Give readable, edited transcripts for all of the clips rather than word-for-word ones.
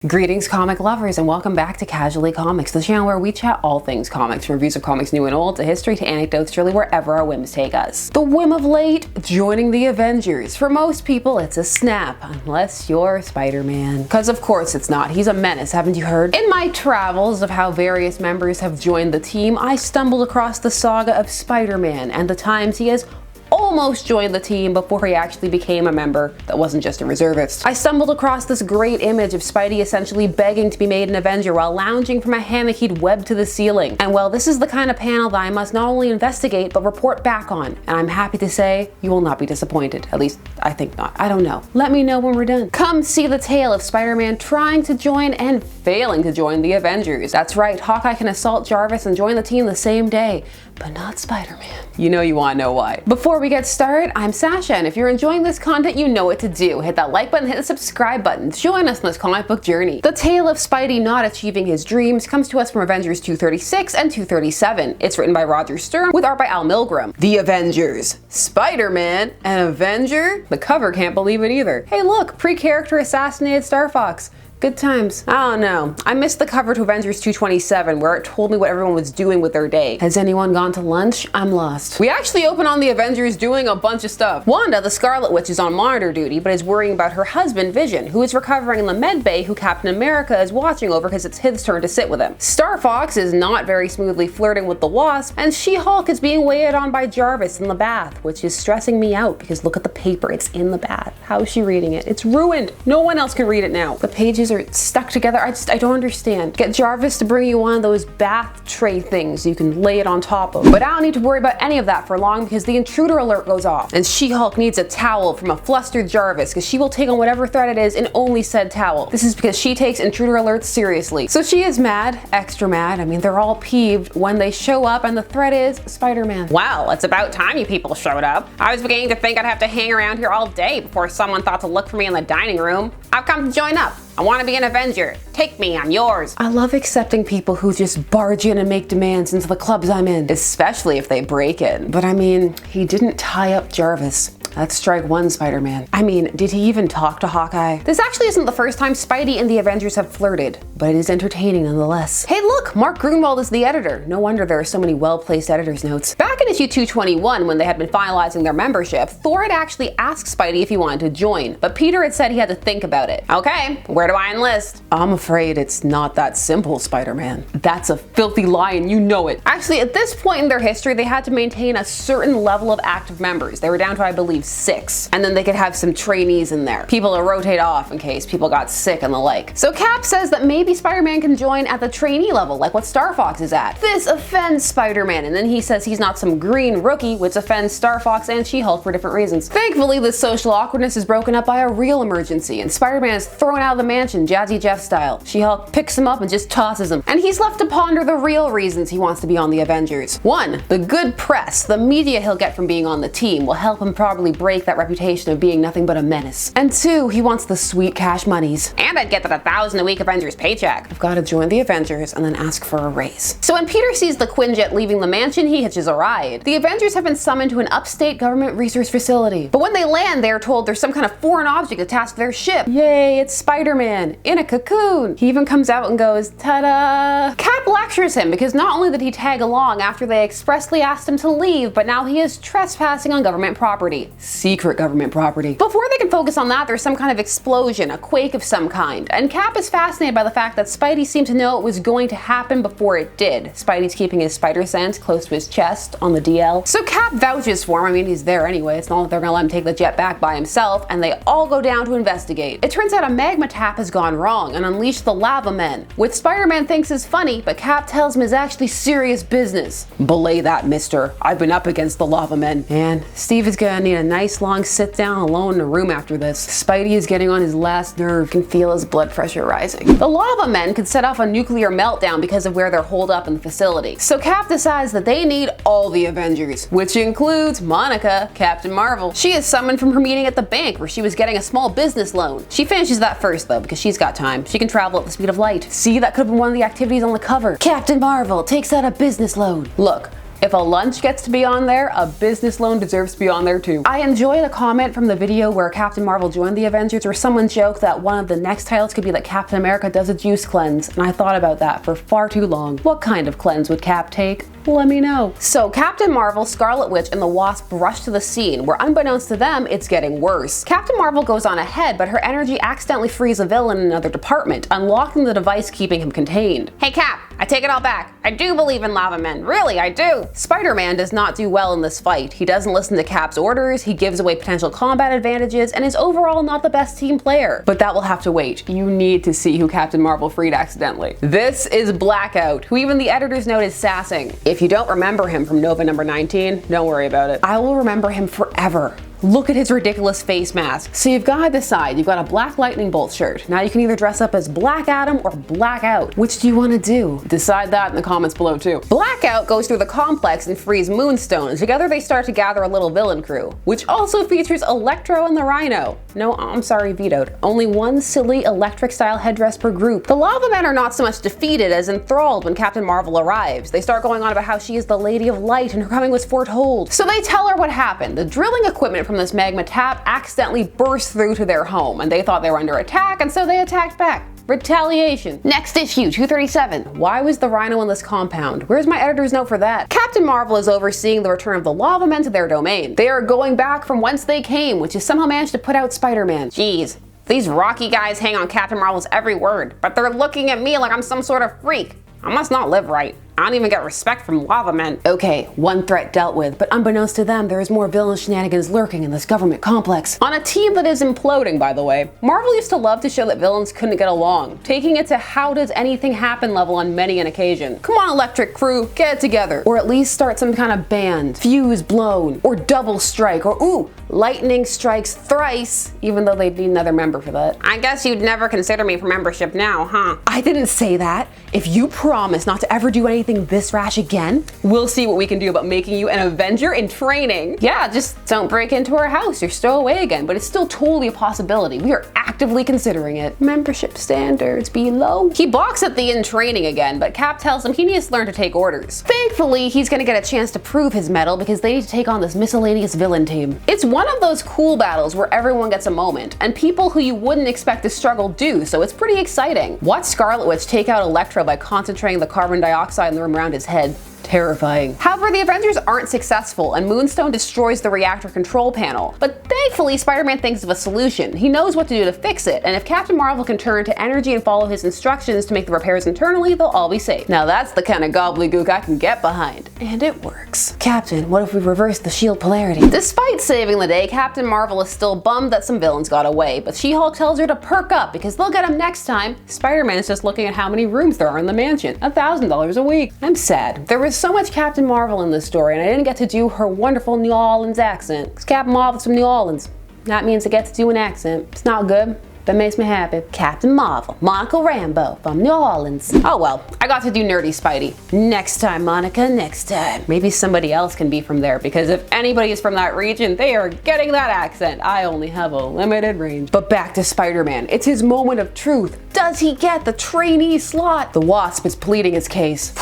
Greetings comic lovers and welcome back to Casually Comics, the channel where we chat all things comics, from reviews of comics new and old to history to anecdotes, truly wherever our whims take us. The whim of late, joining the Avengers. For most people it's a snap, unless you're Spider-Man. Because of course it's not, he's a menace, haven't you heard? In my travels of how various members have joined the team, I stumbled across the saga of Spider-Man and the times he has almost joined the team before he actually became a member that wasn't just a reservist. I stumbled across this great image of Spidey essentially begging to be made an Avenger while lounging from a hammock he'd webbed to the ceiling. And well, this is the kind of panel that I must not only investigate but report back on, and I'm happy to say you will not be disappointed. At least I think not. I don't know. Let me know when we're done. Come see the tale of Spider-Man trying to join and failing to join the Avengers. That's right, Hawkeye can assault Jarvis and join the team the same day, but not Spider-Man. You know you want to know why. Before we get started, I'm Sasha, and if you're enjoying this content, you know what to do. Hit that like button, hit the subscribe button. Join us in this comic book journey. The tale of Spidey not achieving his dreams comes to us from Avengers 236 and 237. It's written by Roger Stern with art by Al Milgrom. The Avengers. Spider-Man, an Avenger? The cover can't believe it either. Hey look, pre-character assassinated Star Fox. Good times. I don't know. I missed the cover to Avengers 227 where it told me what everyone was doing with their day. Has anyone gone to lunch? I'm lost. We actually open on the Avengers doing a bunch of stuff. Wanda, the Scarlet Witch, is on monitor duty but is worrying about her husband Vision, who is recovering in the med bay, who Captain America is watching over because it's his turn to sit with him. Starfox is not very smoothly flirting with the Wasp, and She-Hulk is being waited on by Jarvis in the bath, which is stressing me out because look at the paper, it's in the bath. How is she reading it? It's ruined. No one else can read it now. The pages are stuck together. I don't understand. Get Jarvis to bring you one of those bath tray things you can lay it on top of. But I don't need to worry about any of that for long because the intruder alert goes off. And She-Hulk needs a towel from a flustered Jarvis because she will take on whatever threat it is and only said towel. This is because she takes intruder alerts seriously. So she is mad, extra mad. I mean, they're all peeved when they show up and the threat is Spider-Man. Well, it's about time you people showed up. I was beginning to think I'd have to hang around here all day before someone thought to look for me in the dining room. I've come to join up. I want to be an Avenger. Take me, I'm yours. I love accepting people who just barge in and make demands into the clubs I'm in, especially if they break in. But I mean, he didn't tie up Jarvis. That's strike one, Spider-Man. I mean, did he even talk to Hawkeye? This actually isn't the first time Spidey and the Avengers have flirted, but it is entertaining nonetheless. Hey look, Mark Grunwald is the editor. No wonder there are so many well-placed editor's notes. Back in issue 221, when they had been finalizing their membership, Thor had actually asked Spidey if he wanted to join, but Peter had said he had to think about it. Okay, where do I enlist? I'm afraid it's not that simple, Spider-Man. That's a filthy lie and you know it. Actually, at this point in their history, they had to maintain a certain level of active members. They were down to, I believe, 6, and then they could have some trainees in there, people to rotate off in case people got sick and the like. So Cap says that maybe Spider-Man can join at the trainee level, like what Star Fox is at. This offends Spider-Man, and then he says he's not some green rookie, which offends Star Fox and She-Hulk for different reasons. Thankfully, this social awkwardness is broken up by a real emergency, and Spider-Man is thrown out of the mansion, Jazzy Jeff style. She-Hulk picks him up and just tosses him, and he's left to ponder the real reasons he wants to be on the Avengers. 1. The good press, the media he'll get from being on the team will help him probably break that reputation of being nothing but a menace. And 2, he wants the sweet cash monies. And I'd get that $1,000 a week Avengers paycheck. I've got to join the Avengers and then ask for a raise. So when Peter sees the Quinjet leaving the mansion, he hitches a ride. The Avengers have been summoned to an upstate government research facility. But when they land, they are told there's some kind of foreign object attached to their ship. Yay, it's Spider-Man in a cocoon. He even comes out and goes, ta-da! Cap lectures him because not only did he tag along after they expressly asked him to leave, but now he is trespassing on government property. Secret government property. Before they can focus on that, there's some kind of explosion, a quake of some kind. And Cap is fascinated by the fact that Spidey seemed to know it was going to happen before it did. Spidey's keeping his spider sense close to his chest on the DL. So Cap vouches for him. I mean, he's there anyway. It's not like they're gonna let him take the jet back by himself, and they all go down to investigate. It turns out a magma tap has gone wrong and unleashed the lava men, which Spider-Man thinks is funny, but Cap tells him is actually serious business. Belay that, mister. I've been up against the lava men. And Steve is gonna need a nice long sit down alone in a room after this. Spidey is getting on his last nerve, can feel his blood pressure rising. The lava men could set off a nuclear meltdown because of where they're holed up in the facility. So Cap decides that they need all the Avengers, which includes Monica, Captain Marvel. She is summoned from her meeting at the bank where she was getting a small business loan. She finishes that first though because she's got time. She can travel at the speed of light. See, that could have been one of the activities on the cover. Captain Marvel takes out a business loan. Look, If a lunch gets to be on there, a business loan deserves to be on there too. I enjoyed a comment from the video where Captain Marvel joined the Avengers where someone joked that one of the next titles could be that Captain America does a juice cleanse, and I thought about that for far too long. What kind of cleanse would Cap take? Let me know. So Captain Marvel, Scarlet Witch, and the Wasp rush to the scene, where unbeknownst to them, it's getting worse. Captain Marvel goes on ahead, but her energy accidentally frees a villain in another department, unlocking the device keeping him contained. Hey Cap, I take it all back. I do believe in lava men. Really, I do. Spider-Man does not do well in this fight. He doesn't listen to Cap's orders, he gives away potential combat advantages, and is overall not the best team player. But that will have to wait. You need to see who Captain Marvel freed accidentally. This is Blackout, who even the editors note is sassing. If you don't remember him from Nova number 19, don't worry about it. I will remember him forever. Look at his ridiculous face mask. So you've got to decide. You've got a Black Lightning Bolt shirt. Now you can either dress up as Black Adam or Blackout. Which do you want to do? Decide that in the comments below too. Blackout goes through the complex and frees Moonstone. Together they start to gather a little villain crew, which also features Electro and the Rhino. No, I'm sorry, vetoed. Only one silly electric style headdress per group. The Lava Men are not so much defeated as enthralled when Captain Marvel arrives. They start going on about how she is the Lady of Light and her coming was foretold. So they tell her what happened. The drilling equipment from this magma tap accidentally burst through to their home, and they thought they were under attack, and so they attacked back. Retaliation. Next issue, 237. Why was the Rhino in this compound? Where's my editor's note for that? Captain Marvel is overseeing the return of the Lava Men to their domain. They are going back from whence they came, which has somehow managed to put out Spider-Man. Jeez. These Rocky guys hang on Captain Marvel's every word, but they're looking at me like I'm some sort of freak. I must not live right. I don't even get respect from Lava Men. Okay, one threat dealt with, but unbeknownst to them, there is more villain shenanigans lurking in this government complex. On a team that is imploding, by the way, Marvel used to love to show that villains couldn't get along, taking it to how does anything happen level on many an occasion. Come on, Electric Crew, get it together. Or at least start some kind of band. Fuse blown, or double strike, or ooh, lightning strikes thrice, even though they'd need another member for that. I guess you'd never consider me for membership now, huh? I didn't say that. If you promise not to ever do anything this rash again, we'll see what we can do about making you an Avenger in training. Yeah, just don't break into our house or stow away again, but it's still totally a possibility. We are actively considering it. Membership standards below. He balks at the in training again, but Cap tells him he needs to learn to take orders. Thankfully, he's gonna get a chance to prove his mettle because they need to take on this miscellaneous villain team. It's one of those cool battles where everyone gets a moment, and people who you wouldn't expect to struggle do, so it's pretty exciting. Watch Scarlet Witch take out Electro by concentrating the carbon dioxide in the room around his head. Terrifying. However, the Avengers aren't successful and Moonstone destroys the reactor control panel. But thankfully, Spider-Man thinks of a solution. He knows what to do to fix it, and if Captain Marvel can turn to energy and follow his instructions to make the repairs internally, they'll all be safe. Now that's the kind of gobbledygook I can get behind. And it works. Captain, what if we reverse the shield polarity? Despite saving the day, Captain Marvel is still bummed that some villains got away, but She-Hulk tells her to perk up because they'll get him next time. Spider-Man is just looking at how many rooms there are in the mansion. $1,000 a week. I'm sad. There was so much Captain Marvel in this story, and I didn't get to do her wonderful New Orleans accent. Because Captain Marvel's from New Orleans. That means I get to do an accent. It's not good. That makes me happy. Captain Marvel, Monica Rambeau from New Orleans. Oh well, I got to do nerdy Spidey. Next time, Monica, next time. Maybe somebody else can be from there, because if anybody is from that region, they are getting that accent. I only have a limited range. But back to Spider-Man. It's his moment of truth. Does he get the trainee slot? The Wasp is pleading his case.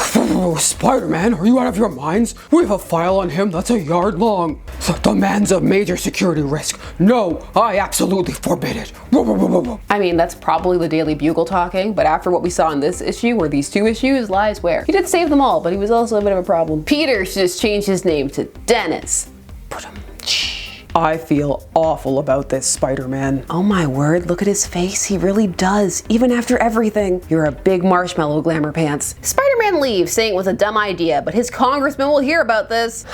Spider-Man, are you out of your minds? We have a file on him that's a yard long. The man's a major security risk. No, I absolutely forbid it. I mean, that's probably the Daily Bugle talking, but after what we saw in this issue, or these two issues, lies where. He did save them all, but he was also a bit of a problem. Peter should just change his name to Dennis. I feel awful about this, Spider-Man. Oh my word, look at his face. He really does, even after everything. You're a big marshmallow, Glamour Pants. Spider-Man leaves, saying it was a dumb idea, but his congressman will hear about this.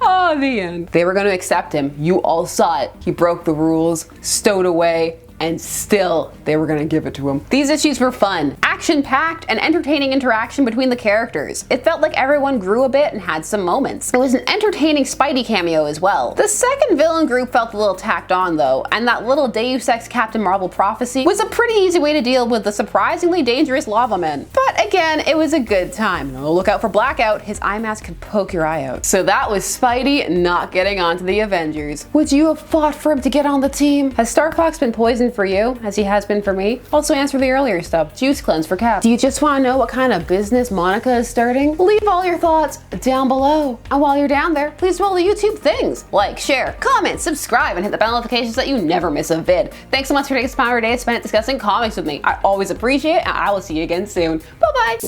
Oh, the end. They were going to accept him. You all saw it. He broke the rules, stowed away, and still they were gonna give it to him. These issues were fun, action-packed, and entertaining interaction between the characters. It felt like everyone grew a bit and had some moments. It was an entertaining Spidey cameo as well. The second villain group felt a little tacked on though, and that little Deus Ex Captain Marvel prophecy was a pretty easy way to deal with the surprisingly dangerous Lava Men. But again, it was a good time. And look out for Blackout, his eye mask could poke your eye out. So that was Spidey not getting onto the Avengers. Would you have fought for him to get on the team? Has Starfox been poisoned for you, as he has been for me? Also answer the earlier stuff. Juice cleanse plans for Cap? Do you just want to know what kind of business Monica is starting? Leave all your thoughts down below. And while you're down there, please do all the YouTube things. Like, share, comment, subscribe, and hit the bell notifications so that you never miss a vid. Thanks so much for taking some time of your day to spend it discussing comics with me. I always appreciate it, and I will see you again soon. Bye-bye.